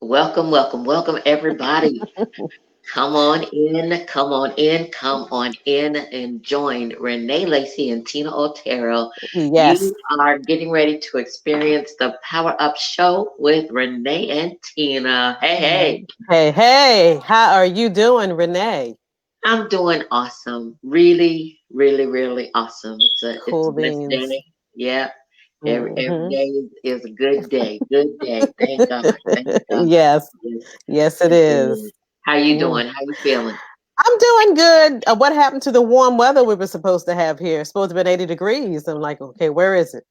Welcome, welcome, welcome, everybody. Come on in, come on in, come on in and join Renee, Lacy, and Tina Otero. Yes. You are getting ready to experience the Power Up Show with Renee and Tina. Hey, hey. Hey, hey, how are you doing, Renee? I'm doing awesome. Really, really, really awesome. It's a Cool blessed beans. day. Yeah. Every hmm day is a good day. Good day. Thank God. Thank God. Yes, Yes, yes, it yes, it is. is. How you Mm. doing? How you feeling? I'm doing good. What happened to the warm weather we were supposed to have here? It's supposed to have been 80 degrees. I'm like, okay, where is it?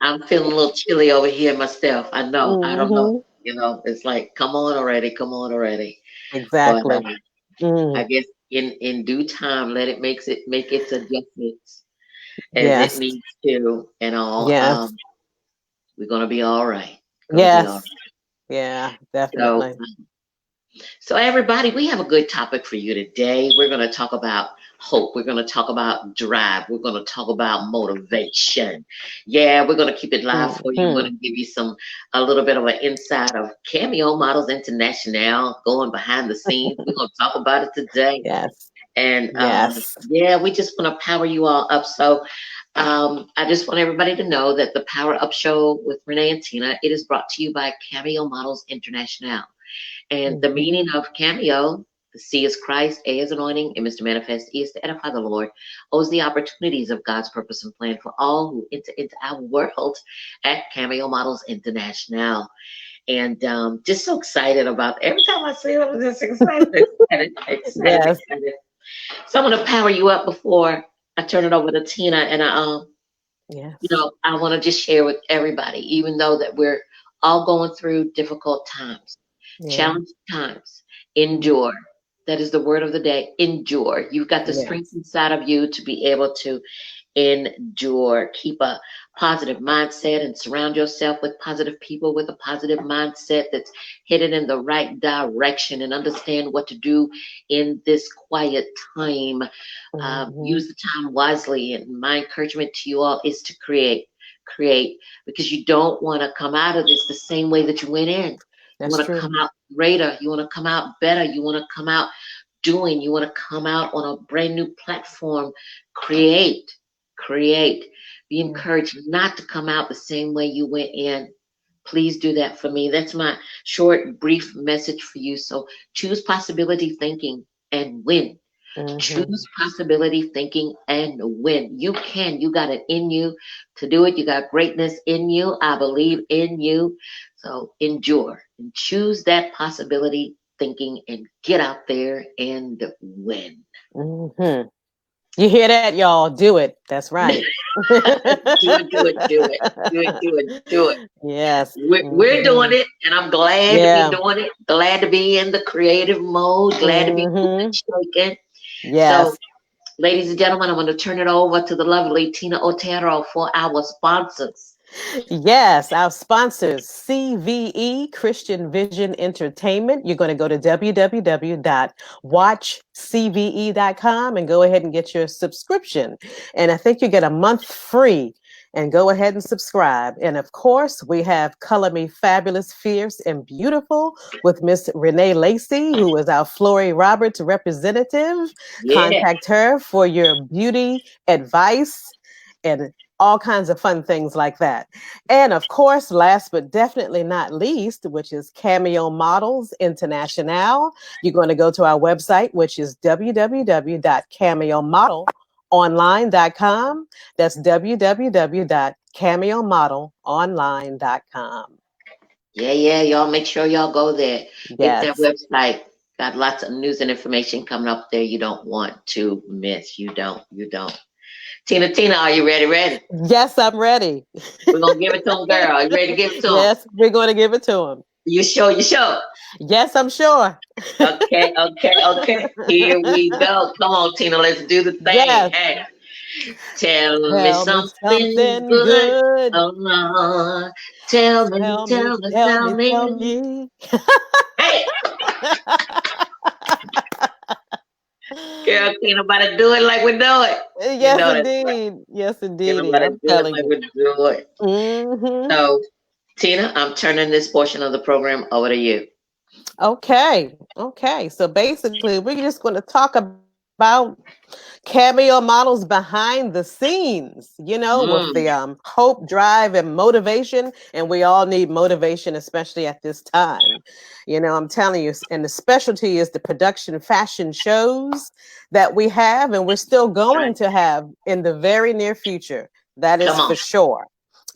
I'm feeling a little chilly over here myself. I know. I don't know. hmm It's like, come on already, come on already. But Exactly. I Mm. guess in due time, let it make its adjustments as it Yes, needs to, and all. yes, We're gonna be all right. Gonna be all yes. right. Yeah, So definitely. So, everybody, we have a good topic for you today. We're going to talk about hope. We're going to talk about drive. We're going to talk about motivation. Yeah, we're going to keep it live for you. I'm going hmm to give you a little bit of an insight of Cameo Models International, going behind the scenes. We're going to talk about it today. Yes, And yes. yeah, we just want to power you all up. So, I just want everybody to know that the Power Up Show with Renee and Tina, it is brought to you by Cameo Models International. And the hmm meaning of cameo, the C is Christ, A is anointing, and Mr. Manifest, E is to edify the Lord, O is the opportunities of God's purpose and plan for all who enter into our world at Cameo Models International. And just so excited about every time I see it, I'm just excited, excited, excited, Yes, excited. So I'm gonna power you up before I turn it over to Tina, and yes. I want to just share with everybody, even though that we're all going through difficult times, Yeah. challenging times, Mhm. endure. That is the word of the day. Endure. You've got the strength Yes. inside of you to be able to endure. Keep a positive mindset and surround yourself with positive people with a positive mindset that's headed in the right direction and understand what to do in this quiet time. hmm Use the time wisely. And my encouragement to you all is to create. Create because you don't want to come out of this the same way that you went in. You That's want to true. come out greater. You want to come out better. You want to come out doing. You want to come out on a brand new platform. Create, create. Be Yeah. encouraged not to come out the same way you went in. Please do that for me. That's my short, brief message for you. So choose possibility thinking and win. hmm Choose possibility thinking and win. You can. You got it in you to do it. You got greatness in you. I believe in you. So endure and choose that possibility thinking and get out there and win. hmm You hear that, y'all? Do it. That's right. Do it, do it, do it, do it, do it, do it. Yes. We're doing it, and I'm glad to be Yeah. doing it. Glad to be in the creative mode. Glad to be moving, hmm shaking. So, Yes. ladies and gentlemen, I'm going to turn it over to the lovely Tina Otero for our sponsors. Yes, our sponsors, CVE, Christian Vision Entertainment. You're going to go to www.watchcve.com and go ahead and get your subscription. And I think you get a month free. And go ahead and subscribe. And of course, we have Color Me Fabulous, Fierce, and Beautiful with Miss Renee Lacy, who is our Flory Roberts representative. Yeah. Contact her for your beauty advice and all kinds of fun things like that. And of course, last but definitely not least, which is Cameo Models International. You're going to go to our website, which is www.cameomodelonline.com. That's www.cameomodelonline.com. Yeah, yeah. Y'all make sure y'all go there. Hit that Yes. website. Got lots of news and information coming up there you don't want to miss. You don't. You don't. Tina, are you ready? Ready? Yes, I'm ready. We're going to give it to them, girl. You ready to give it to them? Yes, we're going to give it to him. You sure? You sure? Yes, I'm sure. Okay, okay, okay. Here we go. Come on, Tina. Let's do the thing. Yes. Hey, tell me Tell me something something good. good. Oh, Lord. Tell me, Tell me, tell me, tell tell me, tell me. me. Hey, girl, can't nobody do it like we do it. You Yes, know that's right. indeed. Yes, Can't indeedy. nobody I'm do it telling like you. we do it. hmm So, Tina, I'm turning this portion of the program over to you. Okay. Okay. So basically, we're just going to talk about cameo models behind the scenes, with the Mm, hope, drive, and motivation. And we all need motivation, especially at this time. I'm telling you, and the specialty is the production fashion shows that we have, and we're still right. going to have in the very near future. That Come is on. for sure.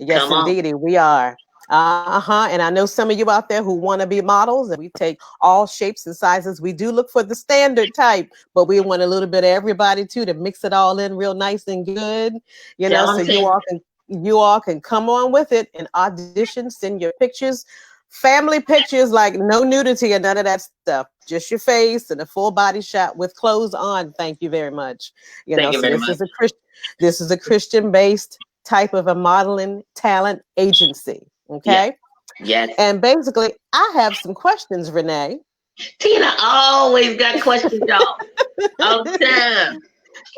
Yes, Come on. indeedy, we are. Uh-huh. And I know some of you out there who want to be models, and we take all shapes and sizes. We do look for the standard type, but we want a little bit of everybody too to mix it all in real nice and good. Tell So them, Tina. you all can come on with it and audition, send your pictures, family pictures, like no nudity or none of that stuff. Just your face and a full body shot with clothes on. Thank you very much. Thank you So very much. this is a Christian based type of a modeling talent agency. Yes. Okay. Yes. And basically, I have some questions, Renee. Tina always got questions, y'all. All the time.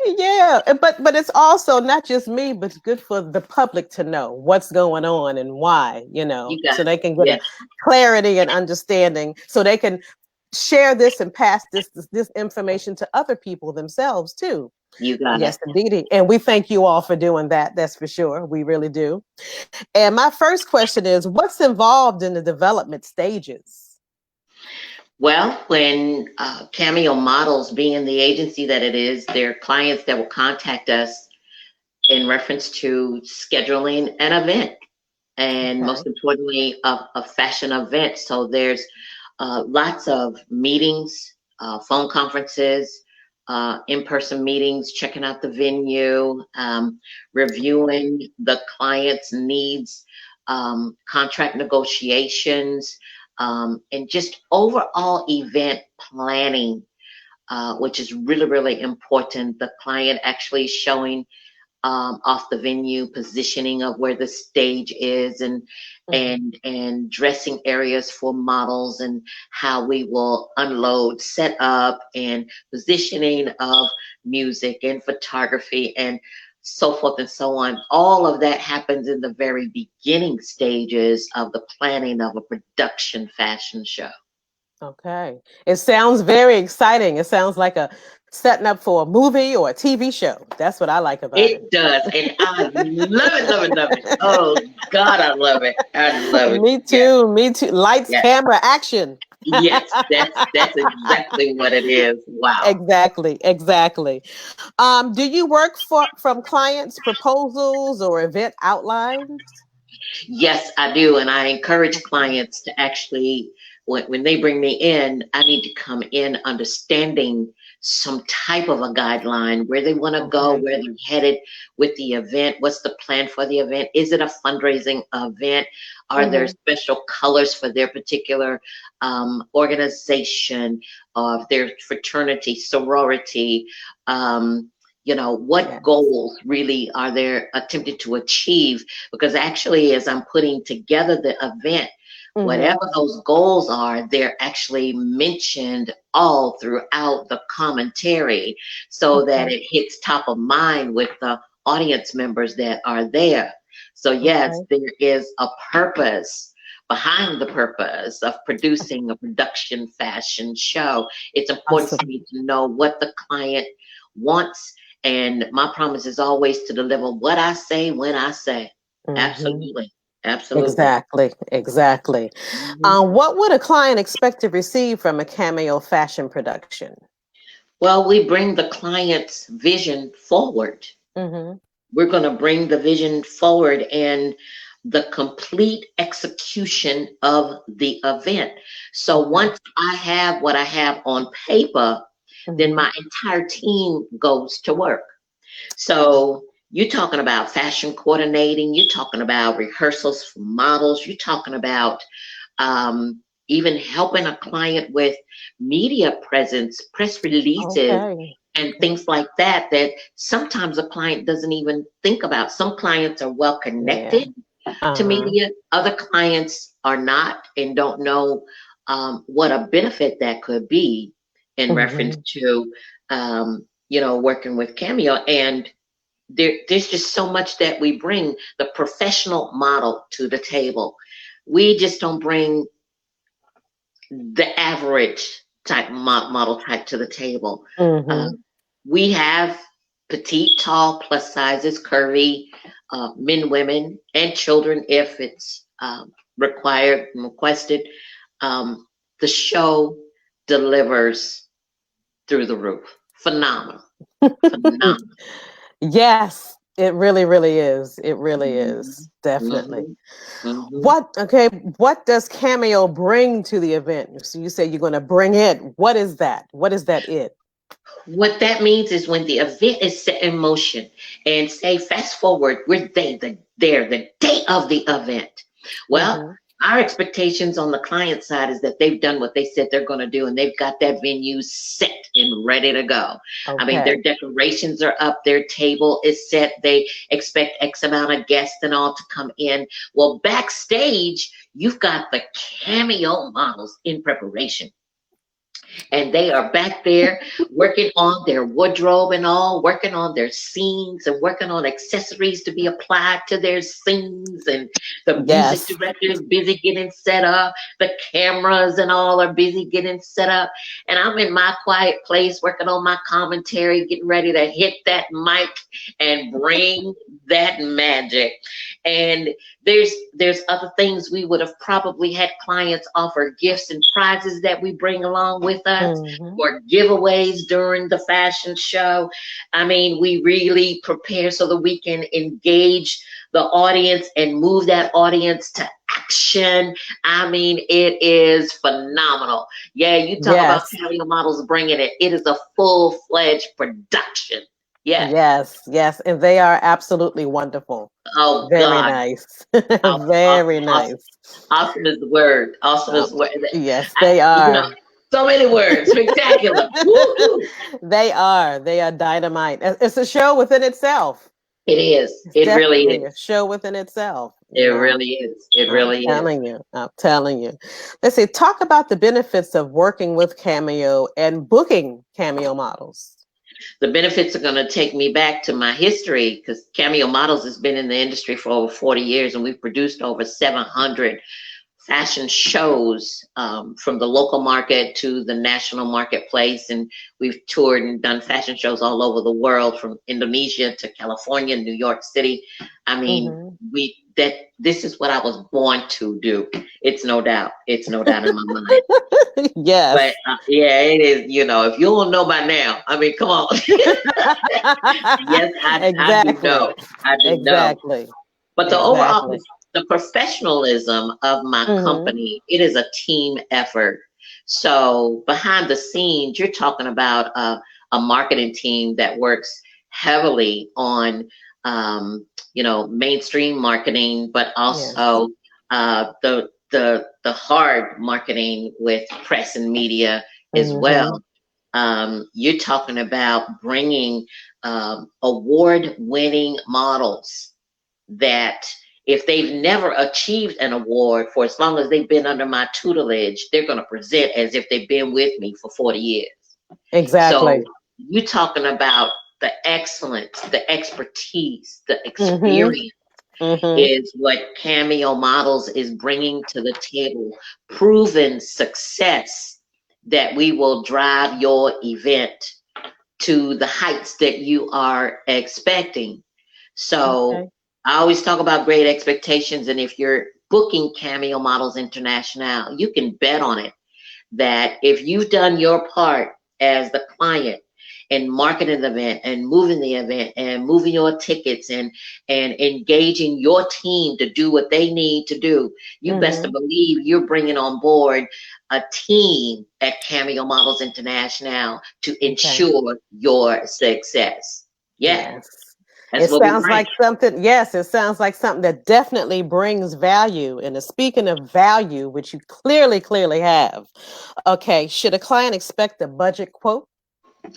Yeah, but it's also not just me, but it's good for the public to know what's going on and why, You so got they it. can get a Yes. clarity and understanding, so they can share this and pass this information to other people themselves too. You got Yes, it. indeed. And we thank you all for doing that. That's for sure. We really do. And my first question is, what's involved in the development stages? Well, when Cameo Models, being the agency that it is, there are clients that will contact us in reference to scheduling an event, and Okay. most importantly, a fashion event. So there's lots of meetings, phone conferences, in-person meetings, checking out the venue, reviewing the client's needs, contract negotiations, and just overall event planning, which is really, really important. The client actually showing off the venue, positioning of where the stage is, and Mhm. dressing areas for models, and how we will unload, set up, and positioning of music and photography and so forth and so on. All of that happens in the very beginning stages of the planning of a production fashion show. Okay. It sounds very exciting. It sounds like a setting up for a movie or a TV show. That's what I like about it. It does, and I love it, love it, love it. Oh God, I love it. I love it. Me Yes, too. Me too. Lights, yes. camera, action. Yes, that's exactly what it is. Wow. Exactly. Exactly. Do you work from clients' proposals or event outlines? Yes, I do. And I encourage clients to actually, when they bring me in, I need to come in understanding some type of a guideline, where they want to go, Okay. where they're headed with the event, what's the plan for the event? Is it a fundraising event? Are there Hmm. special colors for their particular organization, of their fraternity, sorority? Um, what Yes. goals really are they attempting to achieve? Because actually, as I'm putting together the event, Hmm. whatever those goals are, they're actually mentioned all throughout the commentary, so that Okay. it hits top of mind with the audience members that are there. So yes, Okay. there is a purpose behind the purpose of producing a production fashion show. It's important for Awesome. me to know what the client wants, and my promise is always to deliver what I say when I say. Hmm. Absolutely. Absolutely. Exactly. Exactly. Mhm. What would a client expect to receive from a Cameo fashion production? Well, we bring the client's vision forward. Hmm. We're going to bring the vision forward and the complete execution of the event. So Okay. once I have what I have on paper, then Hmm. my entire team goes to work. So you're talking about fashion coordinating, you're talking about rehearsals for models, you're talking about even helping a client with media presence, press releases, Okay. and Okay. things like that, that sometimes a client doesn't even think about. Some clients are well Yeah. connected to Uh-huh. media, other clients are not and don't know what a benefit that could be in reference Hmm. to working with Cameo. And there's just so much that we bring the professional model to the table. we just don't bring the average type model type to the table. Mm-hmm. We have petite, tall, plus sizes, curvy, men, women, and children if it's required and requested. Um, the show delivers through the roof. Phenomenal. Phenomenal. Yes, it really, really is. It really Mhm. is. Definitely. Mhm. Mhm. What does Cameo bring to the event? So you say you're going to bring it. What is that? What is that it? What that means is when the event is set in motion, and say fast forward, we're there the day of the event. Well, Mm-hmm. our expectations on the client side is that they've done what they said they're going to do, and they've got that venue set and ready to go. I mean, Okay. their decorations are up, their table is set, they expect X amount of guests and all to come in. Well, backstage, you've got the cameo models in preparation, and they are back there working on their wardrobe and all, working on their scenes and working on accessories to be applied to their scenes. And the music Yes. director is busy getting set up. The cameras and all are busy getting set up. And I'm in my quiet place working on my commentary, getting ready to hit that mic and bring that magic. And there's other things we would have probably had clients offer gifts and prizes that we bring along with us, Mm-hmm. or giveaways during the fashion show. I mean, we really prepare so that we can engage the audience and move that audience to action. I mean, it is phenomenal. Yeah, you talk about Yes. cameo models bringing it. It is a full-fledged production. Yes. Yes. Yes. And they are absolutely wonderful. Oh Very God. nice. Awesome, Very awesome, awesome. nice. Awesome is the word. Awesome Um, is the word. yes, they You are. know, so many words. Spectacular. Woo-hoo. They are. They are dynamite. It's a show within itself. It is. It's It really definitely a is. show within itself. It really is. It I'm really is. telling you. I'm telling you. Let's see. Talk about the benefits of working with Cameo and booking Cameo models. The benefits are going to take me back to my history, because Cameo Models has been in the industry for over 40 years, and we've produced over 700 fashion shows, from the local market to the national marketplace. And we've toured and done fashion shows all over the world, from Indonesia to California, New York City. I mean, Mm-hmm. this is what I was born to do. It's no doubt. It's no doubt in my mind. But Yes. yeah, it is. If you don't know by now, I mean, come on. Yes, I do Exactly. know. I do know. Exactly. But the overall, Exactly. the professionalism of my Mm-hmm. company, it is a team effort. So behind the scenes, you're talking about a marketing team that works heavily on, mainstream marketing, but Yes. also the hard marketing with press and media as Mm-hmm. well. You're talking about bringing award-winning models that, if they've never achieved an award, for as long as they've been under my tutelage, they're going to present as if they've been with me for 40 years. So Exactly. you're talking about the excellence, the expertise, the Mm-hmm. experience Mm-hmm. is what Cameo Models is bringing to the table. Proven success that we will drive your event to the heights that you are expecting. So Okay. I always talk about great expectations. And if you're booking Cameo Models Internationale, you can bet on it that if you've done your part as the client in marketing the event and moving the event and moving your tickets and engaging your team to do what they need to do, you best to Mm-hmm. believe you're bringing on board a team at Cameo Models International to Okay. ensure your success. Yeah, Yes. that's It what we sounds bring. like something, yes, it sounds like something that definitely brings value. And speaking of value, which you clearly have, okay, should a client expect a budget quote?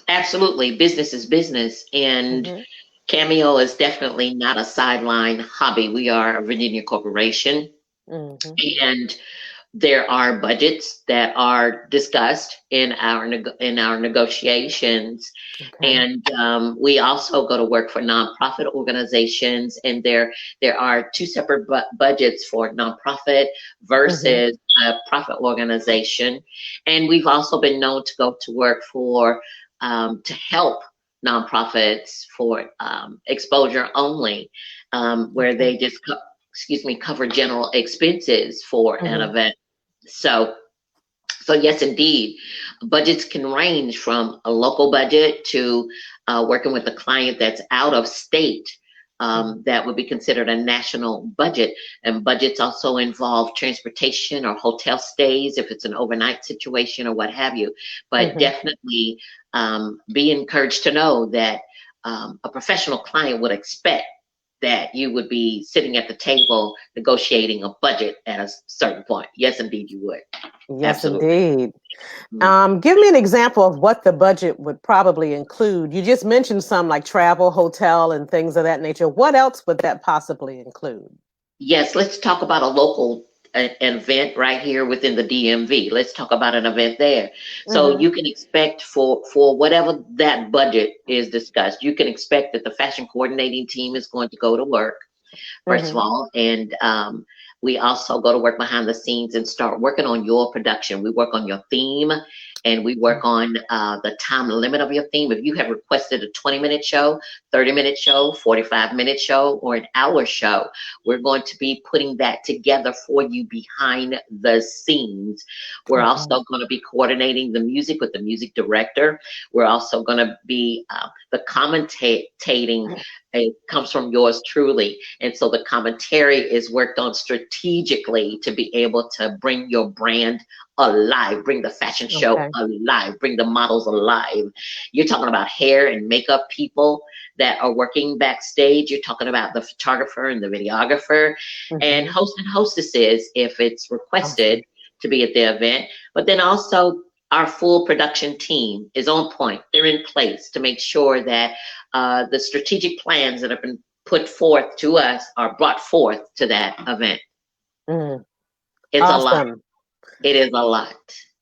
Absolutely, business is business, and Mm-hmm. Cameo is definitely not a sideline hobby. We are a Virginia corporation, Mm-hmm. and There are budgets that are discussed in our negotiations, Okay. and we also go to work for nonprofit organizations, and there are two separate budgets for nonprofit Mm-hmm. versus a profit organization, and we've also been known to go to work for to help nonprofits for exposure only, where Okay. they just cover general expenses for an Mm-hmm. event. So, so yes, indeed, budgets can range from a local budget to working with a client that's out of state. That would be considered a national budget. And budgets also involve transportation or hotel stays if it's an overnight situation or what have you. But Mm-hmm. definitely be encouraged to know that a professional client would expect that you would be sitting at the table negotiating a budget at a certain point. Yes, indeed, you would. Yes, Absolutely. indeed. Mm. Give me an example of what the budget would probably include. You just mentioned some like travel, hotel, and things of that nature. What else would that possibly include? Yes, let's talk about a local an event right here within the DMV. Let's talk about an event there. So Mm-hmm. you can expect for whatever that budget is discussed, you can expect that the fashion coordinating team is going to go to work first of Mm-hmm. all. And we also go to work behind the scenes and start working on your production. We work on your theme and we work on the time limit of your theme. If you have requested a 20-minute show, 30-minute show, 45-minute show, or an hour show, we're going to be putting that together for you behind the scenes. We're Okay. also going to be coordinating the music with the music director. We're also going to be the commentating. It comes from yours truly. And so the commentary is worked on strategically to be able to bring your brand alive, bring the fashion show Okay. alive, bring the models alive. You're talking about hair and makeup people that are working backstage. You're talking about the photographer and the videographer and Mm-hmm. host and hostesses if it's requested Awesome. to be at the event. But then also our full production team is on point. They're in place to make sure that the strategic plans that have been put forth to us are brought forth to that event. Mm. It's a lot. Awesome. It is a lot.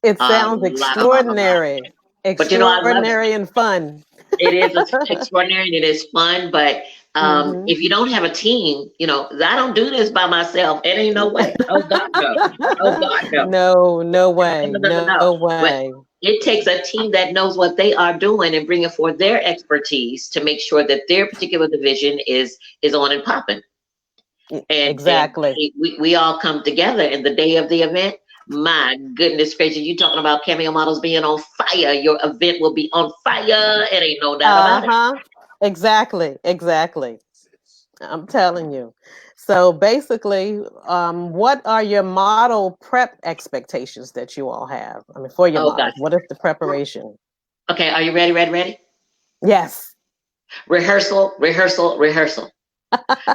It A sounds lot, a lot, a lot. extraordinary, But you know, I love it. extraordinary and fun. It is extraordinary and it is fun. But Mm-hmm. if you don't have a team, you know, I don't do this by myself. It ain't no way. Oh God, no. Oh God, no. No, no No, way, no, no, no, no. no But way. it takes a team that knows what they are doing and bringing forth their expertise to make sure that their particular division is on and popping. And Exactly. we all come together in the day of the event. My goodness gracious, you talking about cameo models being on fire. Your event will be on fire. It ain't no doubt about it. Uh-huh. Exactly. Exactly. I'm telling you. So basically, what are your model prep expectations that you all have? I mean, for your Oh gosh. models, what is the preparation? Okay, are you ready? Ready? Ready? Yes. Rehearsal, rehearsal, rehearsal.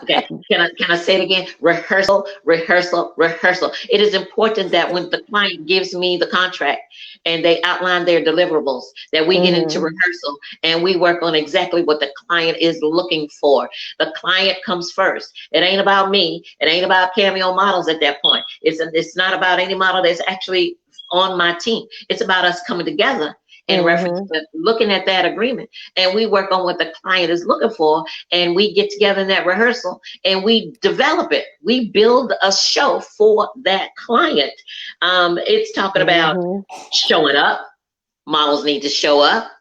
Okay, can I say it again? Rehearsal, rehearsal, rehearsal. It is important that when the client gives me the contract and they outline their deliverables, that we get into Mm-hmm. rehearsal and we work on exactly what the client is looking for. The client comes first. It ain't about me. It ain't about cameo models at that point. It's not about any model that's actually on my team. It's about us coming together in reference Mm-hmm. to looking at that agreement, and we work on what the client is looking for, and we get together in that rehearsal and we develop it. We build a show for that client. It's talking about Mm-hmm. showing up. Models need to show up.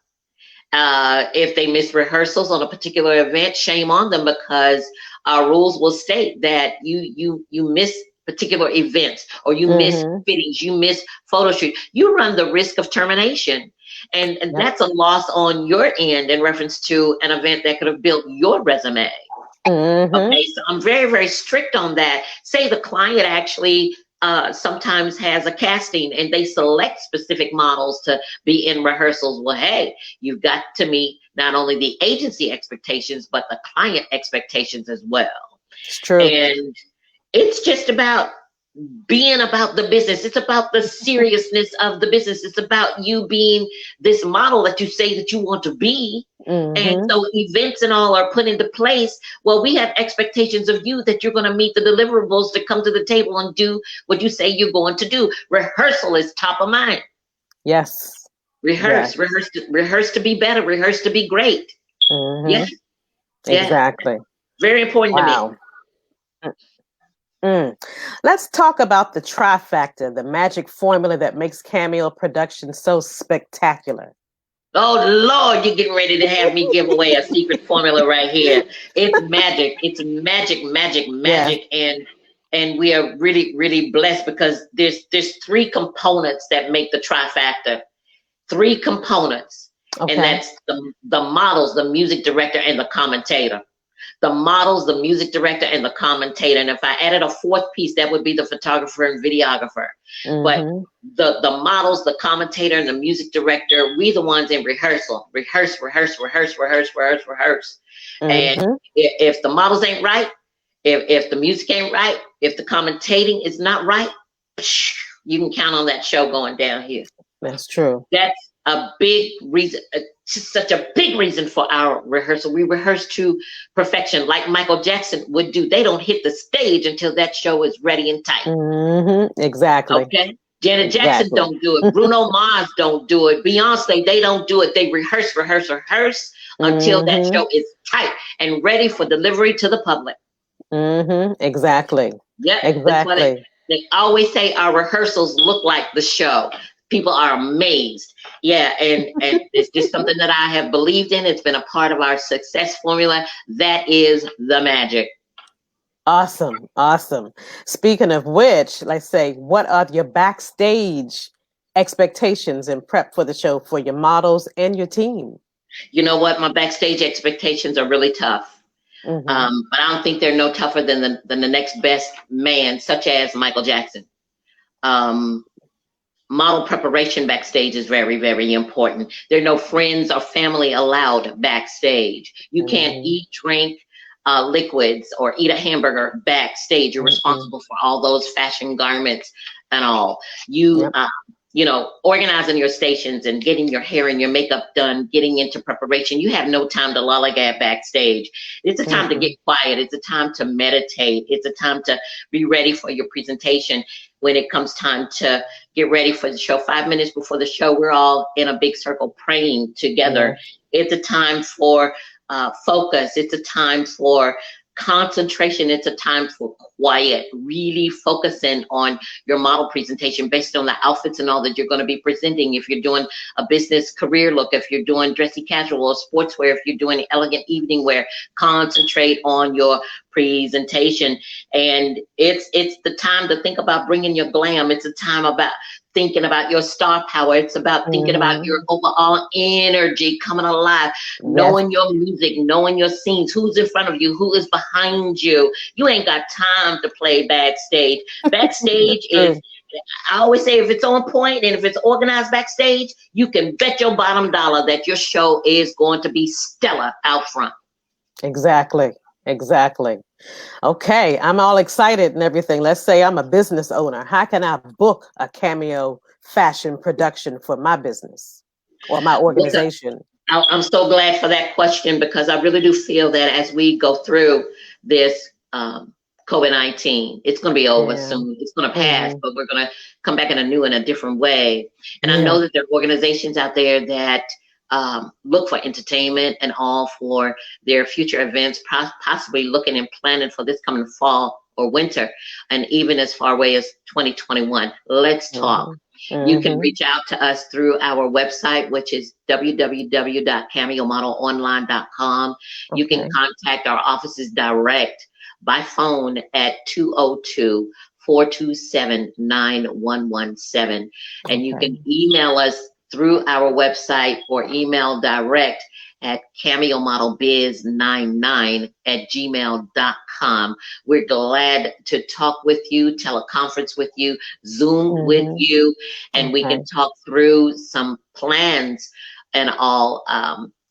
If they miss rehearsals on a particular event, shame on them, because our rules will state that you miss particular events, or you miss Mm-hmm. fittings, you miss photo shoot, you run the risk of termination. And Yep. that's a loss on your end in reference to an event that could have built your resume. Mm-hmm. Okay, so I'm very, very strict on that. Say the client actually sometimes has a casting and they select specific models to be in rehearsals. Well, hey, you've got to meet not only the agency expectations, but the client expectations as well. It's true. And it's just about being about the business. It's about the seriousness of the business. It's about you being this model that you say that you want to be. And so events and all are put into place. Well, we have expectations of you that you're going to meet the deliverables to come to the table and do what you say you're going to do. Rehearsal is top of mind. Yes. Rehearse, rehearse to be better, rehearse to be great. Yeah. Exactly. Very important to me. Let's talk about the trifecta, the magic formula that makes Cameo production so spectacular. Oh, Lord, you're getting ready to have me give away a secret formula right here. It's magic. It's magic, magic, magic. Yeah. And we are really, really blessed because there's three components that make the trifecta. Three components. Okay. And that's the models, the music director, and the commentator. The models, the music director, and the commentator. And if I added a fourth piece, that would be the photographer and videographer. But the models, the commentator, and the music director, we the ones in rehearsal. Rehearse. And if the models ain't right, if the music ain't right, if the commentating is not right, you can count on that show going down here. That's true. That's a big reason, such a big reason for our rehearsal. We rehearse to perfection, like Michael Jackson would do. They don't hit the stage until that show is ready and tight. Exactly. Okay. Janet Jackson don't do it. Bruno Mars don't do it. Beyonce, they don't do it. They rehearse until that show is tight and ready for delivery to the public. Exactly. Yeah. Exactly. They always say our rehearsals look like the show. People are amazed. Yeah, and it's just something that I have believed in. It's been a part of our success formula. That is the magic. Awesome. Awesome. Speaking of which, let's say, what are your backstage expectations and prep for the show for your models and your team? You know what? My backstage expectations are really tough. But I don't think they're no tougher than the next best man, such as Michael Jackson. Model preparation backstage is very, very important. There are no friends or family allowed backstage. You can't eat, drink liquids, or eat a hamburger backstage. You're responsible for all those fashion garments and all. You know, organizing your stations and getting your hair and your makeup done, getting into preparation. You have no time to lollygag backstage. It's a time to get quiet. It's a time to meditate. It's a time to be ready for your presentation. When it comes time to get ready for the show, 5 minutes before the show, we're all in a big circle praying together. It's a time for focus. It's a time for concentration. It's a time for quiet, really focusing on your model presentation based on the outfits and all that you're going to be presenting. If you're doing a business career look, if you're doing dressy casual or sportswear, if you're doing elegant evening wear, concentrate on your presentation. And it's the time to think about bringing your glam. It's a time about thinking about your star power. It's about thinking about your overall energy coming alive, knowing your music, knowing your scenes, who's in front of you, who is behind you. You ain't got time to play backstage. Backstage is, I always say, if it's on point and if it's organized backstage, you can bet your bottom dollar that your show is going to be stellar out front. Exactly. Okay, I'm all excited and everything. Let's say I'm a business owner. How can I book a Cameo fashion production for my business or my organization? I'm so glad for that question, because I really do feel that as we go through this COVID-19, it's going to be over soon. It's going to pass, but we're going to come back in a new and a different way. And I know that there are organizations out there that look for entertainment and all for their future events, possibly looking and planning for this coming fall or winter, and even as far away as 2021. Let's talk. You can reach out to us through our website, which is www.cameomodelonline.com. You can contact our offices direct by phone at 202-427-9117. And you can email us through our website or email direct at cameomodelbiz99@gmail.com. We're glad to talk with you, teleconference with you, Zoom with you, and we can talk through some plans and all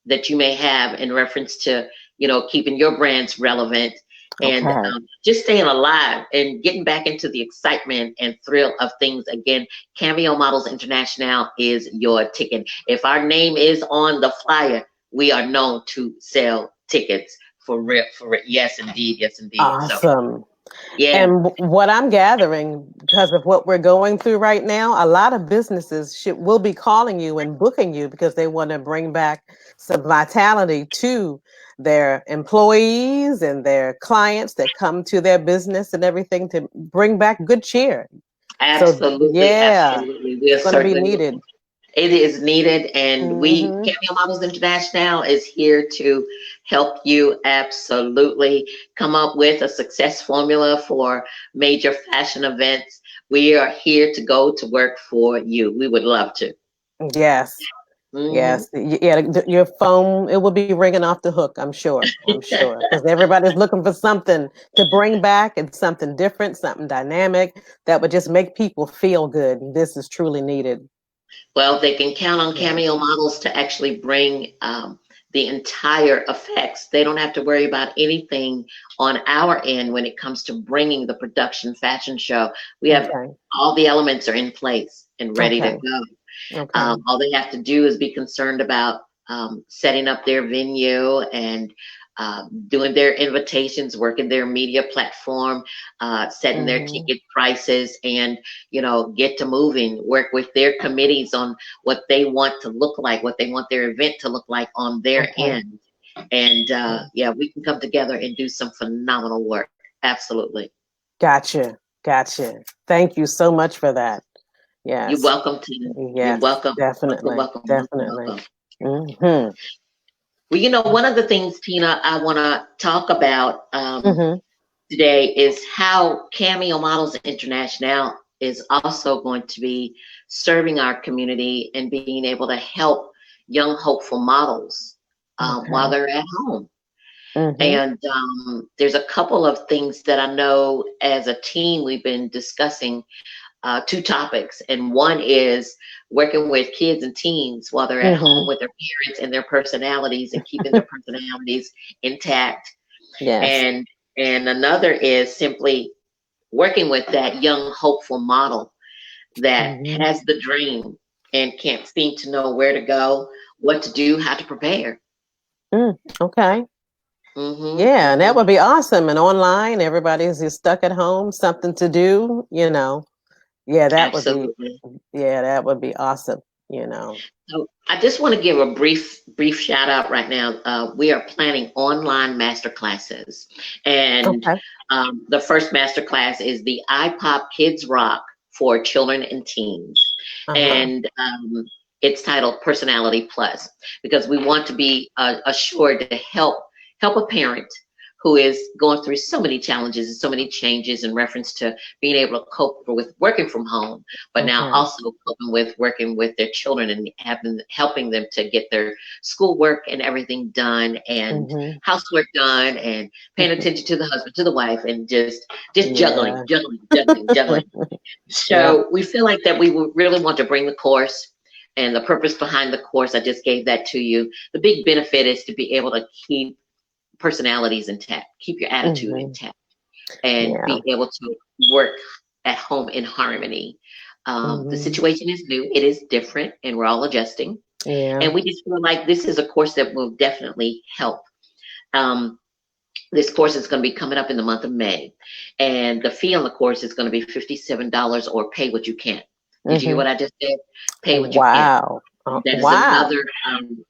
that you may have in reference to, you know, keeping your brands relevant and Okay. just staying alive and getting back into the excitement and thrill of things again. Cameo Models International is your ticket. If our name is on the flyer, we are known to sell tickets for real, for real. Yes, indeed. Yes, indeed. So, Awesome. yeah, And what I'm gathering, because of what we're going through right now, a lot of businesses will be calling you and booking you because they want to bring back some vitality to their employees and their clients that come to their business and everything, to bring back good cheer. So absolutely, yeah, absolutely. We are it's going to be certainly needed. it is needed, and we, Hmm. Cameo Models International, is here to help you absolutely come up with a success formula for major fashion events. We are here to go to work for you. We would love to. Yes. Hmm. Yes, yeah, your phone, it will be ringing off the hook, I'm sure. I'm sure. Because everybody's looking for something to bring back and something different, something dynamic that would just make people feel good. This is truly needed. Well, they can count on Yeah. Cameo Models to actually bring the entire effects. They don't have to worry about anything on our end when it comes to bringing the production fashion show. We have Okay. all the elements are in place and ready to Okay. go. Okay. All they have to do is be concerned about setting up their venue and doing their invitations, working their media platform, setting their Hmm. ticket prices, and get to moving. Work with their committees on what they want to look like, what they want their event to look like on their Okay. end. And yeah, we can come together and do some phenomenal work. Absolutely. Gotcha. Gotcha. Thank you so much for that. You're Yes. welcome, Tina. You're Yes, welcome. Welcome, definitely. welcome, welcome, Definitely. welcome. Hmm. Well, one of the things, Tina, I want to talk about Hmm. today is how Cameo Models International is also going to be serving our community and being able to help young hopeful models while Okay. they're at home. Hmm. And there's a couple of things that I know as a team we've been discussing, two topics. And one is working with kids and teens while they're at home Hmm. with their parents and their personalities and keeping their personalities intact. Yes. And another is simply working with that young hopeful model that Hmm. has the dream and can't seem to know where to go, what to do, how to prepare. Okay. Hmm. Yeah, and that Hmm. would be awesome. And online, everybody's just stuck at home, something to do. Yeah, Absolutely. that would be awesome. So I just want to give a brief shout out right now. We are planning online master classes, and Okay. the first master class is the iPop Kids Rock for children and teens, Uh-huh. and it's titled Personality Plus because we want to be assured to help a parent who is going through so many challenges and so many changes in reference to being able to cope with working from home, but now Okay. also coping with working with their children and helping them to get their schoolwork and everything done and Hmm. housework done and paying attention to the husband, to the wife, and just juggling, Yeah. juggling, juggling, juggling. Yep. So we feel like that we would really want to bring the course and the purpose behind the course. I just gave that to you. The big benefit is to be able to keep personalities intact, keep your attitude Hmm. intact, and Yeah. be able to work at home in harmony. The Hmm. situation is new, it is different, and we're all adjusting. Yeah. And we just feel like this is a course that will definitely help. Um, this course is going to be coming up in the month of May, and the fee on the course is going to be $57 or pay what you can. Did you hear Hmm. what I just said? Pay what you can. Wow. That is Wow.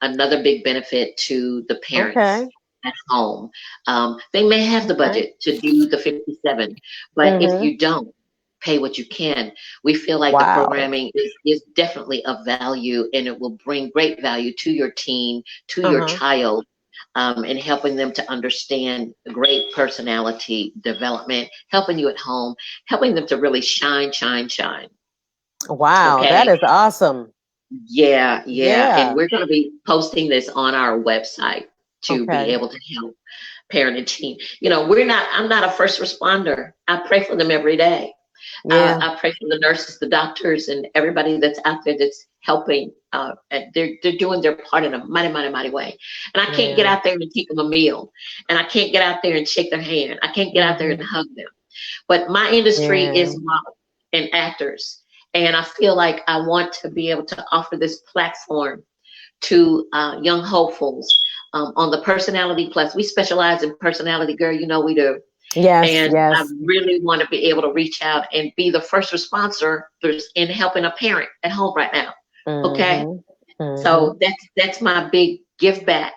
another big benefit to the parents Okay. at home. They may have the Okay. budget to do the 57, but if Hmm. you don't, pay what you can. We feel like the Wow. programming is definitely of value, and it will bring great value to your teen, to your Uh-huh. child, and helping them to understand great personality development, helping you at home, helping them to really shine, shine, shine. Wow. That Okay. is awesome. Yeah, yeah. And Yeah. we're going to be posting this on our website to be Okay. able to help parent and teen. I'm not a first responder. I pray for them every day. Yeah. I pray for the nurses, the doctors, and everybody that's out there that's helping. And they're doing their part in a mighty, mighty, mighty way. And I can't get Yeah. out there and take them a meal, and I can't get out there and shake their hand. I can't get out there and hug them. But my industry Yeah. is model and actors, and I feel like I want to be able to offer this platform to young hopefuls on the Personality Plus. We specialize in personality, girl. You know we do. Yes, And I yes. really want to be able to reach out and be the first responder in helping a parent at home right now. Okay. So that's my big give back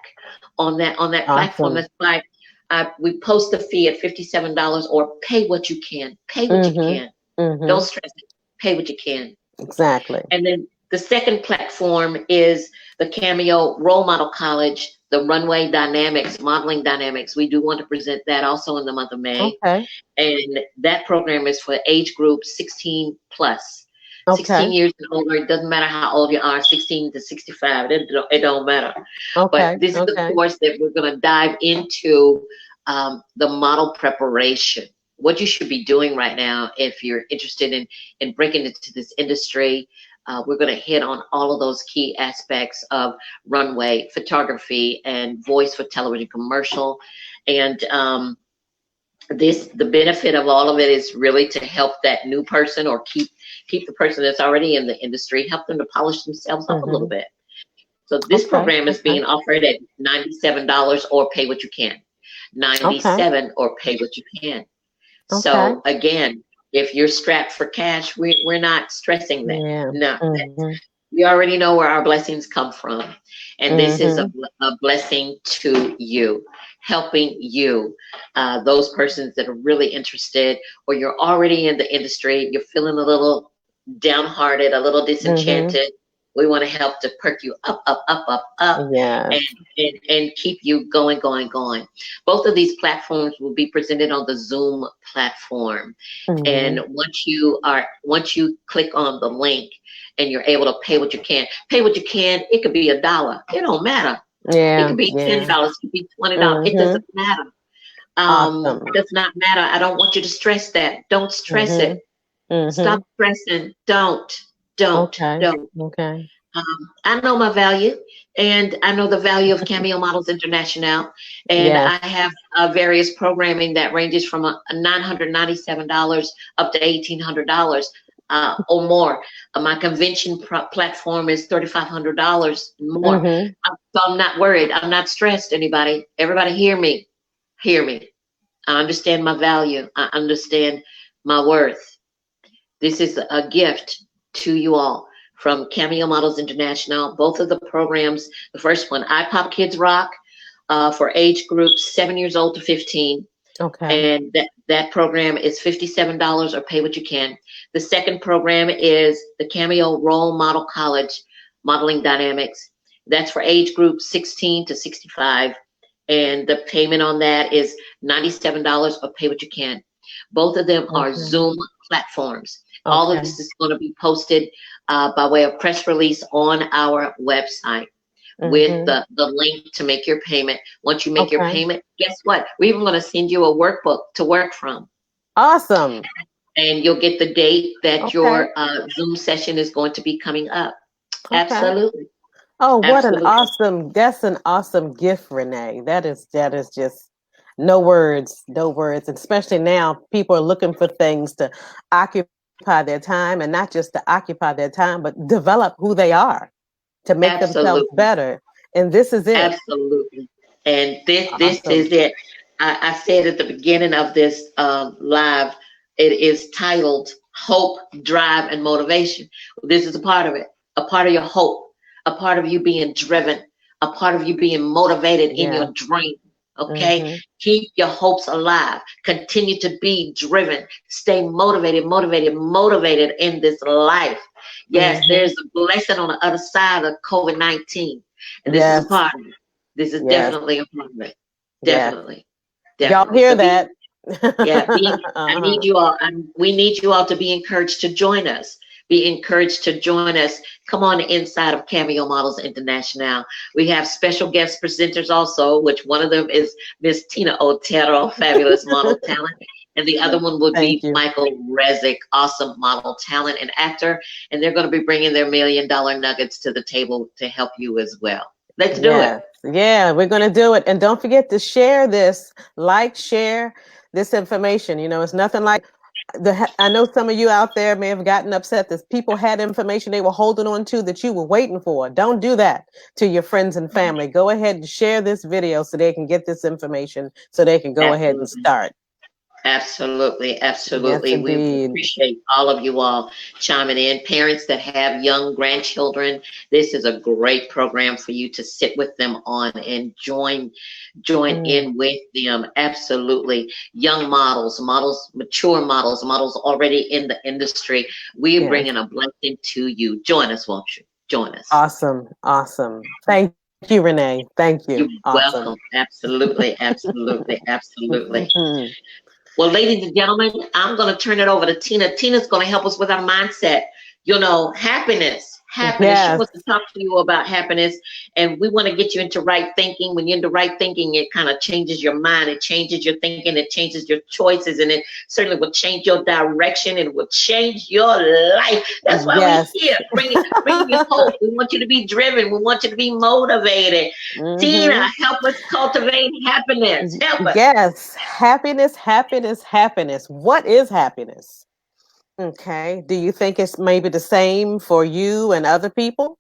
on that platform. Awesome. That's why we post the fee at $57 or pay what you can. Pay what you can. Don't stress it. Pay what you can. Exactly. And then the second platform is the CAMEO Role Model College, the Runway Dynamics, Modeling Dynamics. We do want to present that also in the month of May. Okay. And that program is for age group 16 plus. Okay. 16 years and older. It doesn't matter how old you are, 16 to 65. It don't matter. Okay. But this is the course that we're going to dive into the model preparation. What you should be doing right now if you're interested in breaking into this industry. We're going to hit on all of those key aspects of runway photography and voice for television commercial. And the benefit of all of it is really to help that new person or keep the person that's already in the industry, help them to polish themselves up a little bit. So this program is being offered at $97 or pay what you can. $97 or pay what you can. So again, if you're strapped for cash, we're not stressing that. Yeah. No, we already know where our blessings come from. And this is a blessing to you, helping you, those persons that are really interested, or you're already in the industry, you're feeling a little downhearted, a little disenchanted. We want to help to perk you up, Yes. and keep you going. Both of these platforms will be presented on the Zoom platform. And once you click on the link and you're able to pay what you can. It could be $1. It don't matter. Yeah. It could be $10. It could be $20. It doesn't matter. Awesome. It does not matter. I don't want you to stress that. Don't stress it. Stop stressing. Don't. Okay. I know my value, and I know the value of CAMEO Models Internationale, and I have various programming that ranges from $997 up to $1,800 or more. My convention platform is $3,500 more. So I'm not worried. I'm not stressed. Everybody hear me. I understand my value. I understand my worth. This is a gift to you all from CAMEO Models Internationale. Both of the programs, the first one, iPop Kids Rock, for age groups 7 years old to 15. Okay. And that program is $57 or pay what you can. The second program is the CAMEO Role Model College, Modeling Dynamics. That's for age groups 16 to 65. And the payment on that is $97 or pay what you can. Both of them are Zoom platforms. All of this is going to be posted by way of press release on our website with the link to make your payment. Once you make your payment, guess what? We're even going to send you a workbook to work from. Awesome. And you'll get the date that your Zoom session is going to be coming up. Absolutely. Oh, that's an awesome gift, Renee. That is just no words, and especially now people are looking for things to occupy their time, and not just to occupy their time, but develop who they are to make themselves better. And this is it. Absolutely. And this is it. I said at the beginning of this live, it is titled Hope, Drive, and Motivation. This is a part of it, a part of your hope, a part of you being driven, a part of you being motivated in your dream. Okay. Keep your hopes alive. Continue to be driven. Stay motivated in this life. Yes, there's a blessing on the other side of COVID-19. And this is a part of it. This is definitely a part of it. Definitely. Y'all hear that? I need you all. We need you all to be encouraged to join us. Be encouraged to join us. Come on the inside of CAMEO Models Internationale. We have special guest presenters also, which one of them is Miss Tina Otero, fabulous model talent. and the other one would Thank be you. Michael Rezick, awesome model, talent, and actor. And they're going to be bringing their $1 million nuggets to the table to help you as well. Let's do it. Yes. Yeah, we're going to do it. And don't forget to share this, share this information. You know, it's nothing like I know some of you out there may have gotten upset that people had information they were holding on to that you were waiting for. Don't do that to your friends and family. Go ahead and share this video so they can get this information so they can go ahead and Absolutely. start. Absolutely, Yes, absolutely. We indeed. appreciate all of you all chiming in. Parents that have young grandchildren, this is a great program for you to sit with them on and join Mm, in with them. Absolutely. Young models, mature models already in the industry. We're yes. bringing a blessing to you. Join us, won't you? Join us. Awesome. Awesome. Thank you, Renee. Thank you. You're Awesome. welcome. Absolutely, absolutely, absolutely. Mhm. Well, ladies and gentlemen, I'm going to turn it over to Tina. Tina's going to help us with our mindset. You know, happiness, happiness. She Yes. wants to talk to you about happiness, and we want to get you into right thinking. When you're into right thinking, it kind of changes your mind, it changes your thinking, it changes your choices, and it certainly will change your direction and will change your life. That's why we're Yes. here, bringing you hope. We want you to be driven. We want you to be motivated. Tina, Hmm. help us cultivate happiness. Help us. Yes. Happiness, happiness, happiness. What is happiness? Okay. Do you think it's maybe the same for you and other people?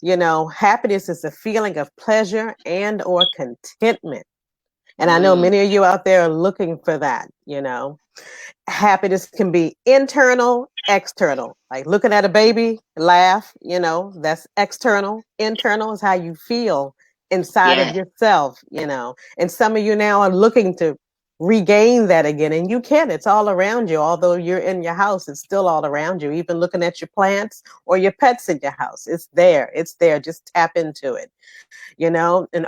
You know, happiness is a feeling of pleasure and or contentment. And I know Mm, many of you out there are looking for that, you know. Happiness can be internal, external. Like looking at a baby, laugh, you know, that's external. Internal is how you feel inside of yes. yourself, you know. And some of you now are looking to regain that again. And you can, it's all around you. Although you're in your house, it's still all around you. Even looking at your plants or your pets in your house, it's there. It's there. Just tap into it, you know. And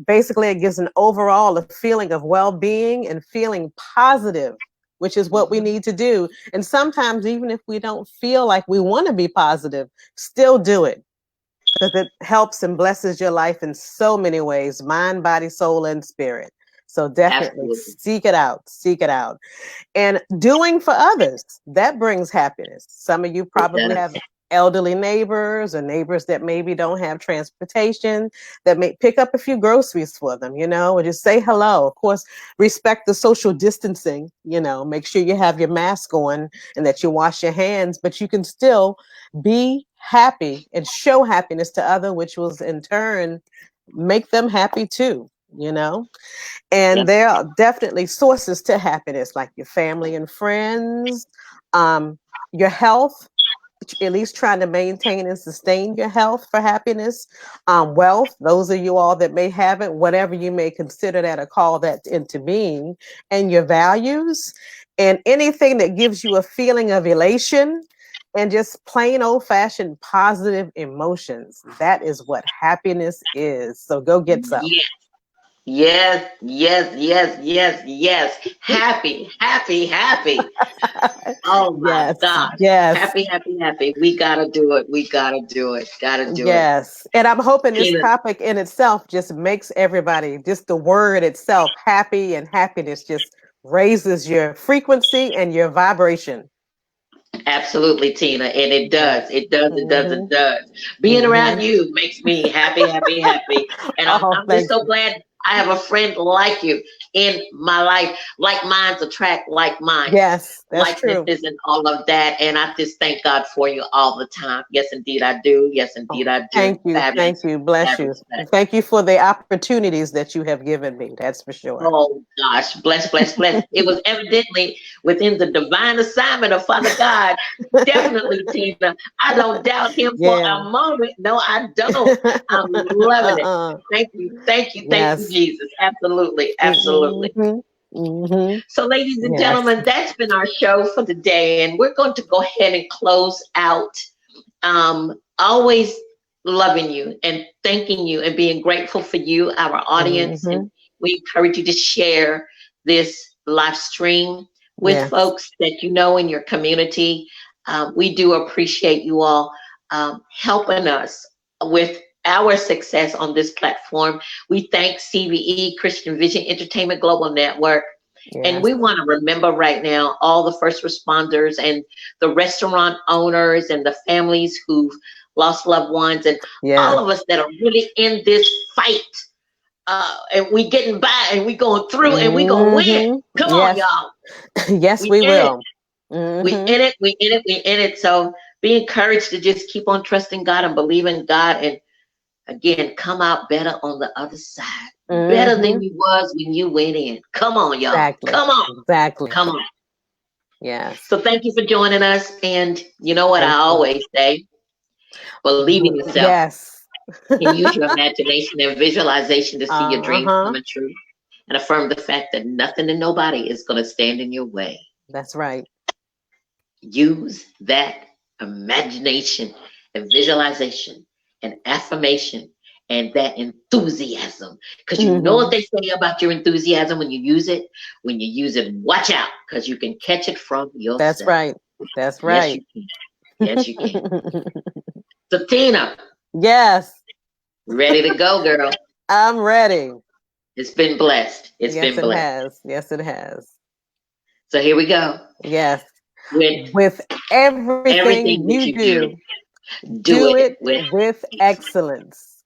basically, it gives an overall a feeling of well-being and feeling positive, which is what we Mhm. need to do. And sometimes, even if we don't feel like we want to be positive, still do it because it helps and blesses your life in so many ways: mind, body, soul, and spirit. So definitely Absolutely. seek it out. Seek it out. And doing for others, that brings happiness. Some of you It probably does. have elderly neighbors or neighbors that maybe don't have transportation that may pick up a few groceries for them, you know, or just say hello. Of course, respect the social distancing, you know, make sure you have your mask on and that you wash your hands, but you can still be happy and show happiness to others, which will in turn make them happy too, you know. And Yep. there are definitely sources to happiness, like your family and friends, um, your health, at least trying to maintain and sustain your health for happiness, wealth, those of you all that may have it, whatever you may consider that or call that into being, and your values, and anything that gives you a feeling of elation and just plain old fashioned positive emotions. That is what happiness is. So go get some. Yes. Yes. Yes. Yes. Yes. Yes. Happy. Happy. Happy. Oh my Yes, gosh. yes, Happy. Happy. Happy. We gotta do it. We gotta do it. Gotta do it. yes. And I'm hoping this Tina. topic in itself just makes everybody, just the word itself, happy and happiness just raises your frequency and your vibration. Absolutely, Tina. And it Yes. does. It does. It does. Hmm. It does. Being around Hmm. you makes me happy, happy, happy. And Oh, I'm just thank so you. glad I have a friend like you in my life. Like minds attract like minds. Yes, that's true. Likenesses and all of that. And I just thank God for you all the time. Yes, indeed, I do. Yes, indeed, Oh, I do. thank you. Thank Fabulous. you. Bless you. Fabulous. Thank you for the opportunities that you have given me. That's for sure. Oh gosh, bless, bless, bless. It was evidently within the divine assignment of Father God. Definitely, Tina. I don't doubt him for Yeah. a moment. No, I don't. I'm loving it. Uh-uh. Thank you, thank you, thank you, Yes. Jesus. Absolutely, absolutely. Hmm. Hmm. So, ladies and Yes. gentlemen, that's been our show for the day, and we're going to go ahead and close out. Always loving you and thanking you and being grateful for you, our audience. And Hmm. we encourage you to share this live stream with Yes. folks that you know in your community. We do appreciate you all helping us with our success on this platform. We thank CVE, Christian Vision Entertainment Global Network, And Yes. we want to remember right now all the first responders and the restaurant owners and the families who've lost loved ones and Yes. all of us that are really in this fight. And we getting by and we going through and we gonna win. Come on, Yes. y'all. Yes, We we in it. will. We in it. We in it. We in it. So be encouraged to just keep on trusting God and believing God, and again, come out better on the other side. Better than you was when you went in. Come on, y'all. Exactly. Come on. Exactly. Come on. Yes. So thank you for joining us. And you know what Thank I you. always say? Believe in yourself Yes. and use your imagination and visualization to see your dreams Uh-huh. coming true. And affirm the fact that nothing and nobody is going to stand in your way. That's right. Use that imagination and visualization and affirmation and that enthusiasm. Because you know what they say about your enthusiasm when you use it? When you use it, watch out, because you can catch it from yourself. That's right. That's right. Yes, you can. Yes, you can. So, Tina. Yes. Ready to go, girl. I'm ready. It's been blessed. It's Yes, been blessed. it has. Yes, it has. So here we go. Yes. With everything everything that you you do, do it with excellence.